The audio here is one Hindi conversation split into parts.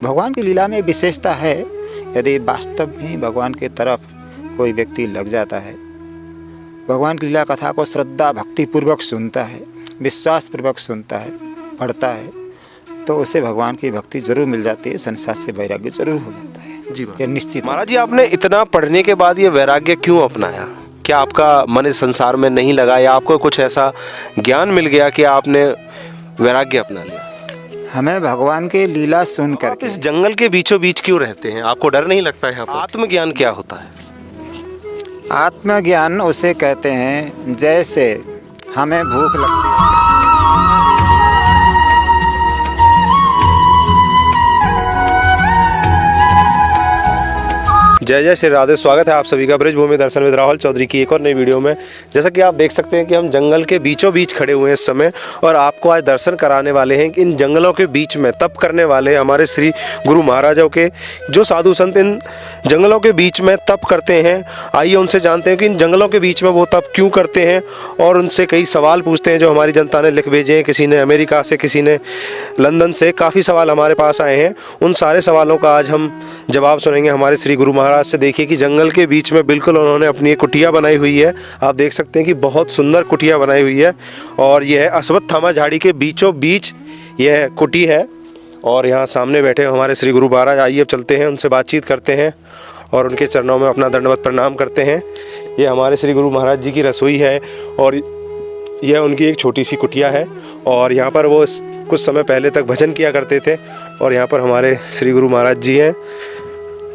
भगवान की लीला में विशेषता है, यदि वास्तव में भगवान की तरफ कोई व्यक्ति लग जाता है, भगवान की लीला कथा को श्रद्धा भक्तिपूर्वक सुनता है, विश्वासपूर्वक सुनता है, पढ़ता है, तो उसे भगवान की भक्ति जरूर मिल जाती है, संसार से वैराग्य जरूर हो जाता है। जी ये निश्चित। महाराज जी, आपने इतना पढ़ने के बाद ये वैराग्य क्यों अपनाया? क्या आपका मन इस संसार में नहीं लगा या आपको कुछ ऐसा ज्ञान मिल गया कि आपने वैराग्य अपना लिया? हमें भगवान की लीला सुन आप करके इस जंगल के बीचों बीच क्यों रहते हैं? आपको डर नहीं लगता है यहाँ पर? आत्मज्ञान क्या होता है? आत्मज्ञान उसे कहते हैं जैसे हमें भूख लगती है। जय जय श्री राधे। स्वागत है आप सभी का ब्रजभूमि दर्शन विद राहुल चौधरी की एक और नई वीडियो में। जैसा कि आप देख सकते हैं कि हम जंगल के बीचों बीच खड़े हुए हैं इस समय और आपको आज दर्शन कराने वाले हैं कि इन जंगलों के बीच में तप करने वाले हमारे श्री गुरु महाराजों के जो साधु संत इन जंगलों के बीच में तप करते हैं। आइए उनसे जानते हैं कि इन जंगलों के बीच में वो तप क्यों करते हैं और उनसे कई सवाल पूछते हैं जो हमारी जनता ने लिख भेजे हैं। किसी ने अमेरिका से, किसी ने लंदन से, काफ़ी सवाल हमारे पास आए हैं। उन सारे सवालों का आज हम जवाब सुनेंगे हमारे श्री गुरु महाराज से। देखिए कि जंगल के बीच में बिल्कुल उन्होंने अपनी एक कुटिया बनाई हुई है। आप देख सकते हैं कि बहुत सुंदर कुटिया बनाई हुई है और यह है अश्वत्थामा झाड़ी के बीचों बीच यह कुटी है और यहाँ सामने बैठे हमारे श्री गुरु महाराज। आइए अब चलते हैं, उनसे बातचीत करते हैं और उनके चरणों में अपना दंडवत प्रणाम करते हैं। ये हमारे श्री गुरु महाराज जी की रसोई है और यह उनकी एक छोटी सी कुटिया है और यहाँ पर वो कुछ समय पहले तक भजन किया करते थे। और यहाँ पर हमारे श्री गुरु महाराज जी हैं।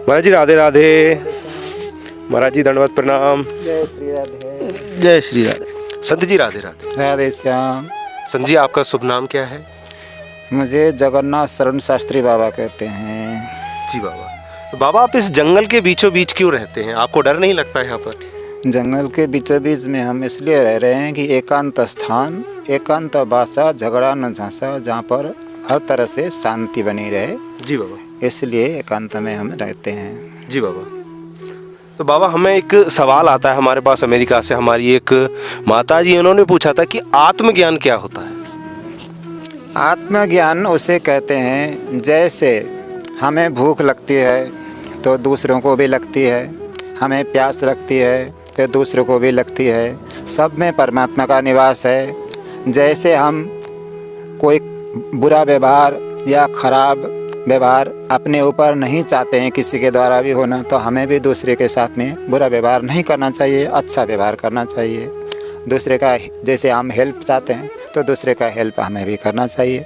महाराज जी राधे राधे। महाराज जी दंडवत प्रणाम। जय श्री राधे। जय श्री राधे। संत जी राधे राधे। राधे श्याम। संत जी, आपका शुभ नाम क्या है? मुझे जगन्नाथ शरण शास्त्री बाबा कहते हैं। जी बाबा। तो बाबा, आप इस जंगल के बीचों बीच क्यों रहते हैं? आपको डर नहीं लगता है यहाँ पर? जंगल के बीचों बीच में हम इसलिए रह रहे हैं कि एकांत स्थान, एकांत भाषा, झगड़ा न झांसा, जहाँ पर हर तरह से शांति बनी रहे। जी बाबा। इसलिए एकांत में हम रहते हैं। जी बाबा। तो बाबा, हमें एक सवाल आता है हमारे पास अमेरिका से। हमारी एक माता जी, उन्होंने पूछा था कि आत्मज्ञान क्या होता है? आत्मज्ञान उसे कहते हैं जैसे हमें भूख लगती है तो दूसरों को भी लगती है, हमें प्यास लगती है तो दूसरों को भी लगती है। सब में परमात्मा का निवास है। जैसे हम कोई बुरा व्यवहार या खराब व्यवहार अपने ऊपर नहीं चाहते हैं किसी के द्वारा भी होना, तो हमें भी दूसरे के साथ में बुरा व्यवहार नहीं करना चाहिए, अच्छा व्यवहार करना चाहिए। दूसरे का जैसे हम हेल्प चाहते हैं तो दूसरे का हेल्प हमें भी करना चाहिए।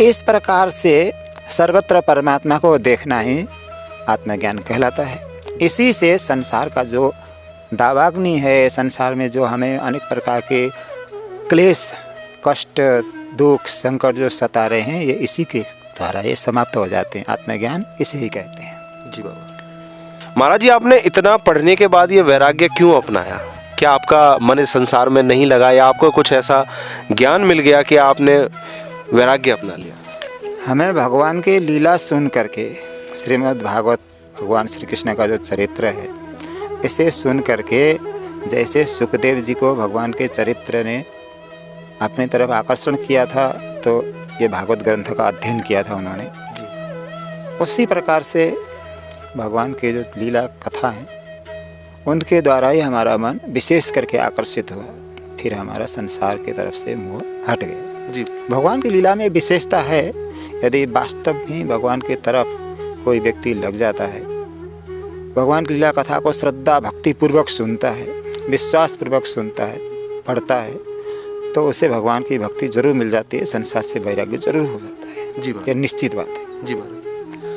इस प्रकार से सर्वत्र परमात्मा को देखना ही आत्मज्ञान कहलाता है। इसी से संसार का जो दावाग्नि है, संसार में जो हमें अनेक प्रकार के क्लेश, कष्ट, दुख, संकट जो सता रहे हैं, ये इसी के द्वारा ये समाप्त हो जाते हैं। आत्मज्ञान इसे ही कहते हैं। जी बाबा। महाराज जी, आपने इतना पढ़ने के बाद ये वैराग्य क्यों अपनाया? क्या आपका मन इस संसार में नहीं लगा या आपको कुछ ऐसा ज्ञान मिल गया कि आपने वैराग्य अपना लिया? हमें भगवान की लीला सुन करके, श्रीमद् भागवत, भगवान श्री कृष्ण का जो चरित्र है, इसे सुन करके जैसे सुखदेव जी को भगवान के चरित्र ने अपनी तरफ आकर्षण किया था, तो ये भागवत ग्रंथ का अध्ययन किया था उन्होंने। उसी प्रकार से भगवान के जो लीला कथा है, उनके द्वारा ही हमारा मन विशेष करके आकर्षित हुआ। फिर हमारा संसार की तरफ से मोह हट गया। जी। भगवान की लीला में विशेषता है, यदि वास्तव में भगवान की तरफ कोई व्यक्ति लग जाता है, भगवान की लीला कथा को श्रद्धा भक्तिपूर्वक सुनता है, विश्वासपूर्वक सुनता है, पढ़ता है, तो उसे भगवान की भक्ति जरूर मिल जाती है, संसार से वैराग्य जरूर हो जाता है। जी ये निश्चित बात है। जी महाराज।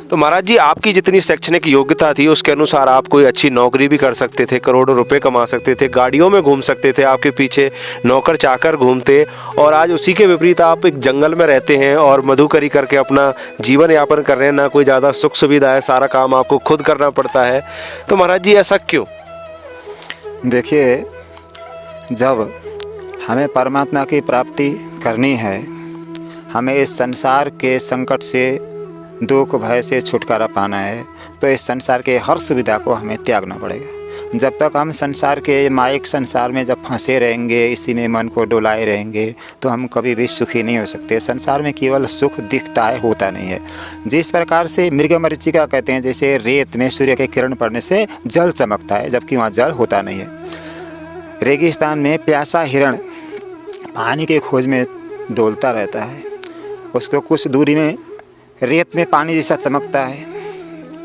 तो महाराज जी, आपकी जितनी शैक्षणिक योग्यता थी उसके अनुसार आप कोई अच्छी नौकरी भी कर सकते थे, करोड़ों रुपए कमा सकते थे, गाड़ियों में घूम सकते थे, आपके पीछे नौकर चाकर घूमते, और आज उसी के विपरीत आप एक जंगल में रहते हैं और मधुकरी करके अपना जीवन यापन कर रहे हैं। ना कोई ज़्यादा सुख सुविधा है, सारा काम आपको खुद करना पड़ता है। तो महाराज जी, ऐसा क्यों? देखिए, जब हमें परमात्मा की प्राप्ति करनी है, हमें इस संसार के संकट से, दुख भय से छुटकारा पाना है, तो इस संसार के हर सुविधा को हमें त्यागना पड़ेगा। जब तक हम संसार के माइक संसार में जब फंसे रहेंगे, इसी में मन को डोलाए रहेंगे, तो हम कभी भी सुखी नहीं हो सकते। संसार में केवल सुख दिखता है, होता नहीं है। जिस प्रकार से मृगमरीचिका कहते हैं, जैसे रेत में सूर्य के किरण पड़ने से जल चमकता है, जबकि वहाँ जल होता नहीं है। रेगिस्तान में प्यासा हिरण पानी के खोज में डोलता रहता है, उसको कुछ दूरी में रेत में पानी जैसा चमकता है,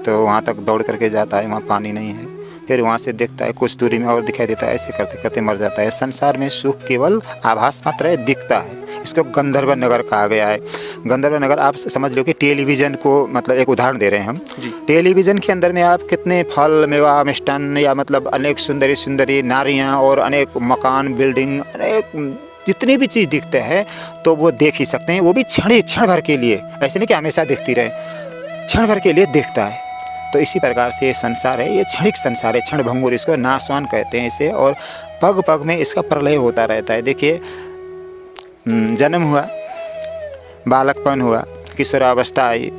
तो वहाँ तक दौड़ करके जाता है, वहाँ पानी नहीं है, फिर वहाँ से देखता है कुछ दूरी में और दिखाई देता है, ऐसे करते करते मर जाता है। संसार में सुख केवल आभास मात्र है, दिखता है। इसको गंधर्व नगर कहा गया है। गंधर्व नगर आप समझ लो कि टेलीविज़न को मतलब एक उदाहरण दे रहे हैं हम। टेलीविज़न के अंदर में आप कितने फल, मेवा, मिष्टान या मतलब अनेक सुंदरी सुंदरी नारियाँ और अनेक मकान, बिल्डिंग, अनेक जितनी भी चीज़ दिखते हैं तो वो देख ही सकते हैं। वो भी क्षण भर के लिए, ऐसे नहीं कि हमेशा दिखती रहे, क्षण भर के लिए दिखता है। तो इसी प्रकार से ये संसार है, ये क्षणिक संसार है, क्षण भंगुर, इसको नाशवान कहते हैं इसे, और पग पग में इसका प्रलय होता रहता है। देखिए, जन्म हुआ, बालकपन हुआ, किशोरावस्था आई,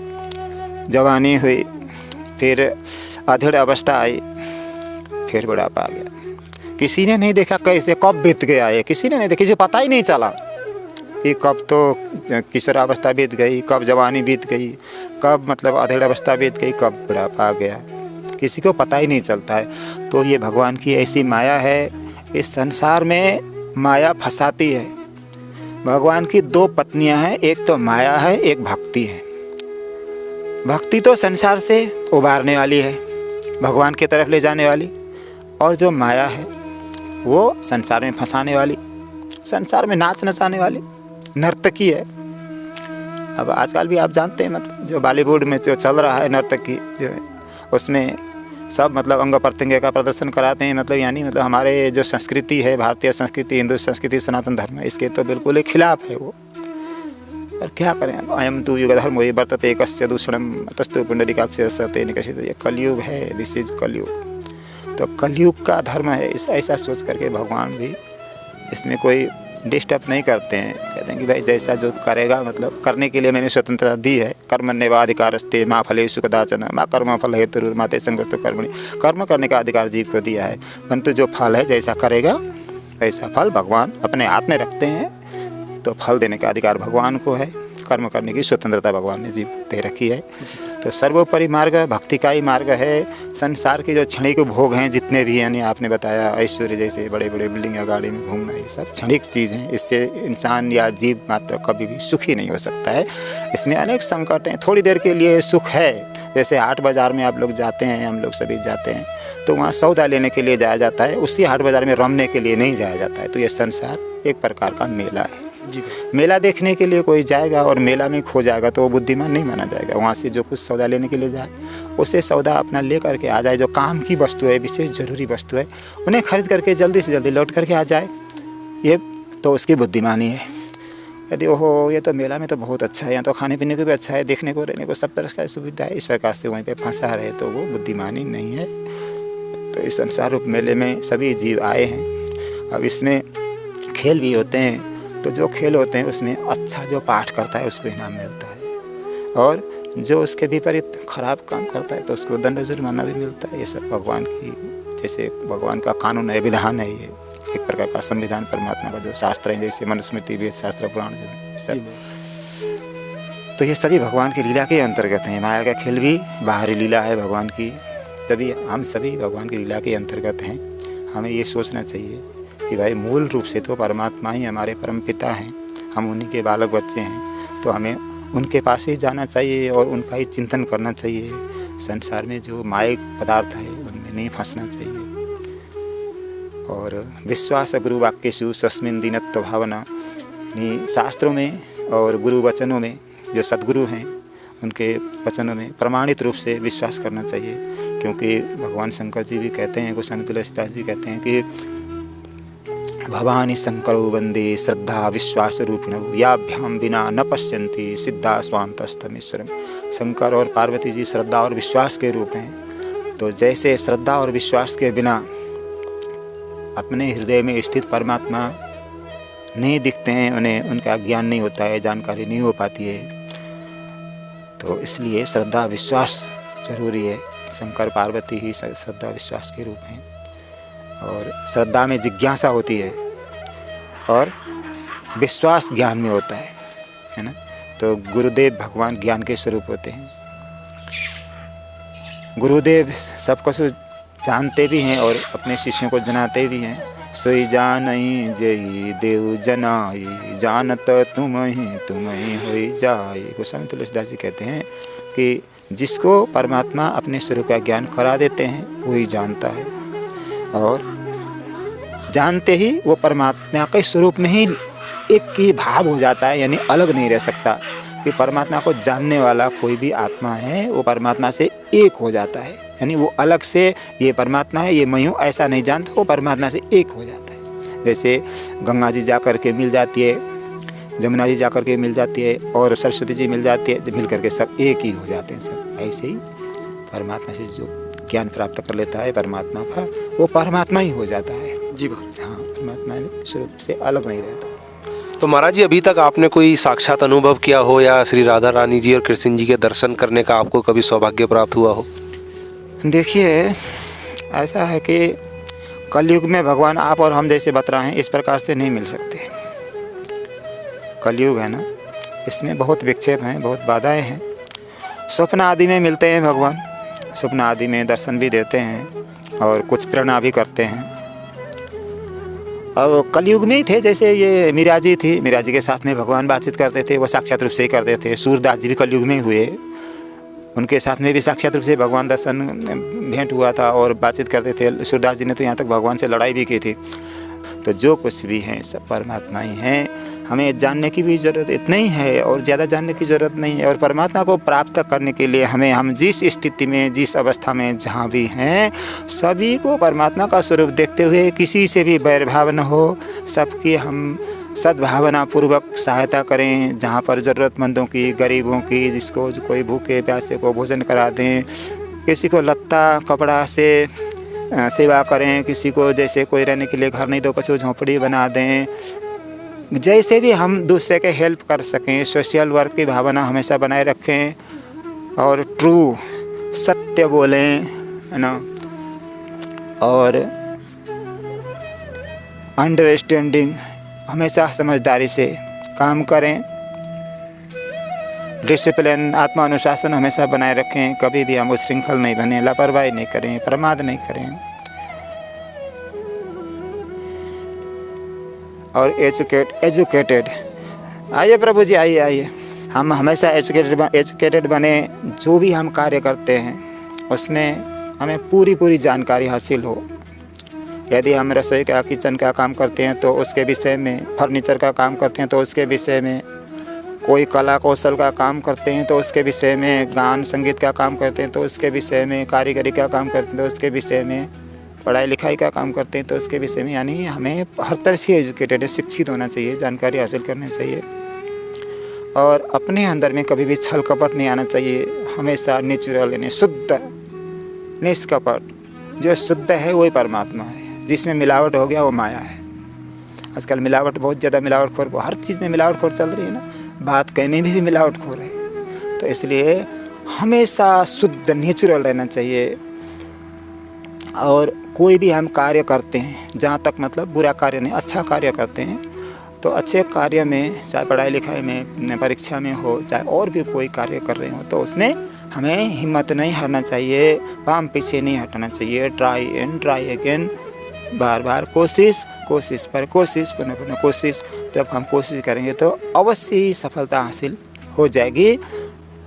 जवानी हुई, फिर अधेड़ अवस्था आई, फिर बुढ़ापा आ गया। किसी ने नहीं देखा कैसे कब बीत गया है, किसी ने नहीं देखा, किसी पता ही नहीं चला कि कब तो किशोरावस्था बीत गई, कब जवानी बीत गई, कब मतलब अधेड़ अवस्था बीत गई, कब बुढ़ापा आ गया, किसी को पता ही नहीं चलता है। तो ये भगवान की ऐसी माया है, इस संसार में माया फंसाती है। भगवान की दो पत्नियां हैं, एक तो माया है, एक भक्ति है। भक्ति तो संसार से उबारने वाली है, भगवान की तरफ ले जाने वाली, और जो माया है वो संसार में फंसाने वाली, संसार में नाच नचाने वाली नर्तकी है। अब आजकल भी आप जानते हैं, मतलब जो बॉलीवुड में जो चल रहा है नर्तकी जो है, उसमें सब मतलब अंग प्रत्यंग का प्रदर्शन कराते हैं, मतलब यानी मतलब हमारे जो संस्कृति है, भारतीय संस्कृति, हिंदू संस्कृति, सनातन धर्म, इसके तो बिल्कुल ही खिलाफ है वो। और क्या करें, अयम तु युग धर्म वही वर्तते कस्य दूषणम तस्तु पुंडरीकाक्ष सते निकषित। ये कलयुग है, दिस इज कलयुग। तो कलयुग का धर्म है, ऐसा सोच करके भगवान भी इसमें कोई डिस्टर्ब नहीं करते हैं। कहते हैं कि भाई जैसा जो करेगा, मतलब करने के लिए मैंने स्वतंत्रता दी है। कर्मण्येवाधिकारस्ते मा फलेषु कदाचन मा कर्म फल हेतुर्मा ते संगोष्ठो कर्मणि। कर्म करने का अधिकार जीव को दिया है, परंतु जो फल है, जैसा करेगा वैसा फल भगवान अपने हाथ में रखते हैं। तो फल देने का अधिकार भगवान को है, कर्म करने की स्वतंत्रता भगवान ने जीव दे रखी है। तो सर्वोपरि मार्ग भक्ति का ही मार्ग है। संसार के जो क्षणिक भोग हैं जितने भी, यानी आपने बताया ऐश्वर्य जैसे बड़े बड़े बिल्डिंग या गाड़ी में घूमना, ये सब क्षणिक चीज़ हैं। इससे इंसान या जीव मात्र कभी भी सुखी नहीं हो सकता है। इसमें अनेक संकट हैं। थोड़ी देर के लिए सुख है, जैसे हाट बाज़ार में आप लोग जाते हैं, हम लोग सभी जाते हैं, तो वहाँ सौदा लेने के लिए जाया जाता है, उसी हाट बाज़ार में रमने के लिए नहीं जाया जाता है। तो ये संसार एक प्रकार का मेला है। मेला देखने के लिए कोई जाएगा और मेला में खो जाएगा तो वो बुद्धिमान नहीं माना जाएगा। वहाँ से जो कुछ सौदा लेने के लिए जाए, उसे सौदा अपना ले करके आ जाए। जो काम की वस्तु है, विशेष ज़रूरी वस्तु है, उन्हें खरीद करके जल्दी से जल्दी लौट करके आ जाए, ये तो उसकी बुद्धिमानी है। यदि ओहो ये तो मेला में तो बहुत अच्छा है, यहाँ तो खाने पीने को भी अच्छा है, देखने को रहने को सब तरह का सुविधा है, इस प्रकार से वहीं पे फंसा रहे तो वो बुद्धिमानी नहीं है। तो इस संसार रूप मेले में सभी जीव आए हैं। अब इसमें खेल भी होते हैं, तो जो खेल होते हैं उसमें अच्छा जो पाठ करता है उसको इनाम मिलता है, और जो उसके विपरीत खराब काम करता है तो उसको दंड जुर्माना भी मिलता है। ये सब भगवान की, जैसे भगवान का कानून है, विधान है, ये एक प्रकार का संविधान परमात्मा का जो शास्त्र है, जैसे मनुस्मृति, वेद शास्त्र, पुराण जो है सब, तो ये सभी भगवान की लीला के अंतर्गत हैं। माया का खेल भी बाहरी लीला है भगवान की, तभी हम सभी भगवान की लीला के अंतर्गत हैं। हमें ये सोचना चाहिए कि भाई मूल रूप से तो परमात्मा ही हमारे परम पिता हैं, हम उन्हीं के बालक बच्चे हैं, तो हमें उनके पास ही जाना चाहिए और उनका ही चिंतन करना चाहिए। संसार में जो मायिक पदार्थ है उनमें नहीं फंसना चाहिए। और विश्वास गुरु वाक्येषु स्वस्मिन् दीनत्व भावना, यानी शास्त्रों में और गुरु वचनों में, जो सद्गुरु हैं उनके वचनों में प्रमाणित रूप से विश्वास करना चाहिए। क्योंकि भगवान शंकर जी भी कहते हैं, गोस्वामी तुलसीदास जी कहते हैं कि भवानी शंकरो वंदे श्रद्धा विश्वास रूपिणो याभ्याम बिना न पश्यन्ति सिद्धा स्वान्तस्तमीश्वरम। शंकर और पार्वती जी श्रद्धा और विश्वास के रूप हैं। तो जैसे श्रद्धा और विश्वास के बिना अपने हृदय में स्थित परमात्मा नहीं दिखते हैं, उन्हें उनका ज्ञान नहीं होता है, जानकारी नहीं हो पाती है। तो इसलिए श्रद्धा विश्वास जरूरी है। शंकर पार्वती ही श्रद्धा विश्वास के रूप हैं। और श्रद्धा में जिज्ञासा होती है और विश्वास ज्ञान में होता है ना। तो गुरुदेव भगवान ज्ञान के स्वरूप होते हैं। गुरुदेव सब कुछ जानते भी हैं और अपने शिष्यों को जनाते भी हैं। सोई जानई जय देव जनाई, जानत तुम ही होई जाए। गोस्वामी तुलसीदास जी कहते हैं कि जिसको परमात्मा अपने स्वरूप का ज्ञान करा देते हैं वही जानता है, और जानते ही वो परमात्मा के स्वरूप में ही एक ही भाव हो जाता है, यानी अलग नहीं रह सकता। कि परमात्मा को जानने वाला कोई भी आत्मा है वो परमात्मा से एक हो जाता है, यानी वो अलग से ये परमात्मा है ये मैं हूँ ऐसा नहीं जानता, वो परमात्मा से एक हो जाता है। जैसे गंगा जी जा कर के मिल जाती है, जमुना जी जा कर के मिल जाती है, और सरस्वती जी मिल जाती है, जब मिल करके सब एक ही हो जाते हैं सब। ऐसे ही परमात्मा से जो ज्ञान प्राप्त कर लेता है परमात्मा का, वो परमात्मा ही हो जाता है। जी हाँ, परमात्मा स्वरूप से अलग नहीं रहता। तो महाराज जी, अभी तक आपने कोई साक्षात अनुभव किया हो या श्री राधा रानी जी और कृष्ण जी के दर्शन करने का आपको कभी सौभाग्य प्राप्त हुआ हो? देखिए, ऐसा है कि कलयुग में भगवान आप और हम जैसे बतरा हैं इस प्रकार से नहीं मिल सकते। कलयुग है ना, इसमें बहुत विक्षेप हैं, बहुत बाधाएं हैं। स्वप्न आदि में मिलते हैं भगवान, स्वप्न आदि में दर्शन भी देते हैं और कुछ प्रेरणा भी करते हैं। अब कलयुग में ही थे, जैसे ये मीरा जी थी, मीरा जी के साथ में भगवान बातचीत करते थे, वो साक्षात रूप से ही करते थे। सूरदास जी भी कलयुग में ही हुए, उनके साथ में भी साक्षात रूप से भगवान दर्शन भेंट हुआ था और बातचीत करते थे। सूरदास जी ने तो यहाँ तक भगवान से लड़ाई भी की थी। तो जो कुछ भी हैं सब परमात्मा ही हैं। हमें जानने की भी ज़रूरत इतना ही है और ज़्यादा जानने की ज़रूरत नहीं है। और परमात्मा को प्राप्त करने के लिए हम जिस स्थिति में, जिस अवस्था में जहाँ भी हैं, सभी को परमात्मा का स्वरूप देखते हुए किसी से भी वैरभाव न हो, सबकी हम सद्भावना पूर्वक सहायता करें। जहाँ पर ज़रूरतमंदों की, गरीबों की, जिसको कोई भूखे प्यासे को भोजन करा दें, किसी को लत्ता कपड़ा से सेवा करें, किसी को जैसे कोई रहने के लिए घर नहीं तो कुछ झोंपड़ी बना दें। जैसे भी हम दूसरे के हेल्प कर सकें, सोशल वर्क की भावना हमेशा बनाए रखें और ट्रू सत्य बोलें, है ना, और अंडरस्टैंडिंग हमेशा समझदारी से काम करें। डिसिप्लिन, आत्मानुशासन हमेशा बनाए रखें। कभी भी हम उच्छृंखल नहीं बने, लापरवाही नहीं करें, प्रमाद नहीं करें। और एजुकेटेड आइए प्रभु जी, आइए। हम हमेशा एजुकेटेड बने। जो भी हम कार्य करते हैं उसमें हमें पूरी जानकारी हासिल हो। यदि हम रसोई का, किचन का काम करते हैं तो उसके विषय में, फर्नीचर का काम करते हैं तो उसके विषय में, कोई कला कौशल का काम करते हैं तो उसके विषय में, गान संगीत का काम करते हैं तो उसके विषय में, कारीगरी का काम करते हैं तो उसके विषय में, पढ़ाई लिखाई का काम करते हैं तो उसके विषय में। यानी हमें हर तरह से एजुकेटेड, शिक्षित होना चाहिए, जानकारी हासिल करनी चाहिए। और अपने अंदर में कभी भी छल कपट नहीं आना चाहिए। हमेशा नेचुरल, यानी शुद्ध, निष्कपट। जो शुद्ध है वही परमात्मा है। जिसमें मिलावट हो गया वो माया है। आजकल मिलावट, बहुत ज़्यादा मिलावटखोर, हर चीज़ में मिलावटखोर चल रही है ना, बात कहने में भी मिलावटखोर है। तो इसलिए हमेशा शुद्ध, नेचुरल रहना चाहिए। और कोई भी हम कार्य करते हैं, जहाँ तक मतलब बुरा कार्य नहीं, अच्छा कार्य करते हैं, तो अच्छे कार्य में, चाहे पढ़ाई लिखाई में, परीक्षा में हो, चाहे और भी कोई कार्य कर रहे हो, तो उसमें हमें हिम्मत नहीं हारना चाहिए, पाँव पीछे नहीं हटाना चाहिए। ट्राई एंड ट्राई अगेन, बार बार कोशिश पर कोशिश, पुनः कोशिश। जब हम कोशिश करेंगे तो अवश्य ही सफलता हासिल हो जाएगी।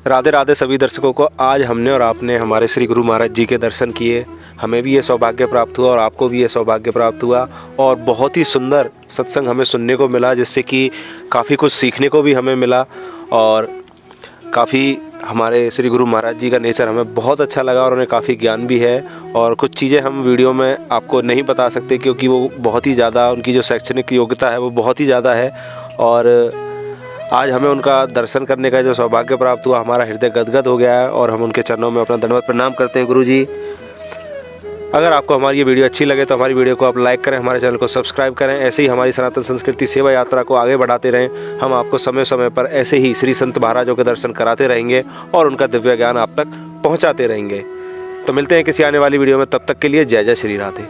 राधे राधे सभी दर्शकों को। आज हमने और आपने हमारे श्री गुरु महाराज जी के दर्शन किए। हमें भी ये सौभाग्य प्राप्त हुआ और आपको भी ये सौभाग्य प्राप्त हुआ। और बहुत ही सुंदर सत्संग हमें सुनने को मिला, जिससे कि काफ़ी कुछ सीखने को भी हमें मिला। और काफ़ी हमारे श्री गुरु महाराज जी का नेचर हमें बहुत अच्छा लगा और उन्हें काफ़ी ज्ञान भी है। और कुछ चीज़ें हम वीडियो में आपको नहीं बता सकते क्योंकि वो बहुत ही ज़्यादा, उनकी जो शैक्षणिक योग्यता है वो बहुत ही ज़्यादा है। और आज हमें उनका दर्शन करने का जो सौभाग्य प्राप्त हुआ, हमारा हृदय गदगद हो गया है और हम उनके चरणों में अपना दंडवत प्रणाम करते हैं। गुरु जी, अगर आपको हमारी ये वीडियो अच्छी लगे तो हमारी वीडियो को आप लाइक करें, हमारे चैनल को सब्सक्राइब करें। ऐसे ही हमारी सनातन संस्कृति सेवा यात्रा को आगे बढ़ाते रहें। हम आपको समय समय पर ऐसे ही श्री संत महाराजों के दर्शन कराते रहेंगे और उनका दिव्य ज्ञान आप तक पहुंचाते रहेंगे। तो मिलते हैं किसी आने वाली वीडियो में, तब तक के लिए जय जय श्री राधे।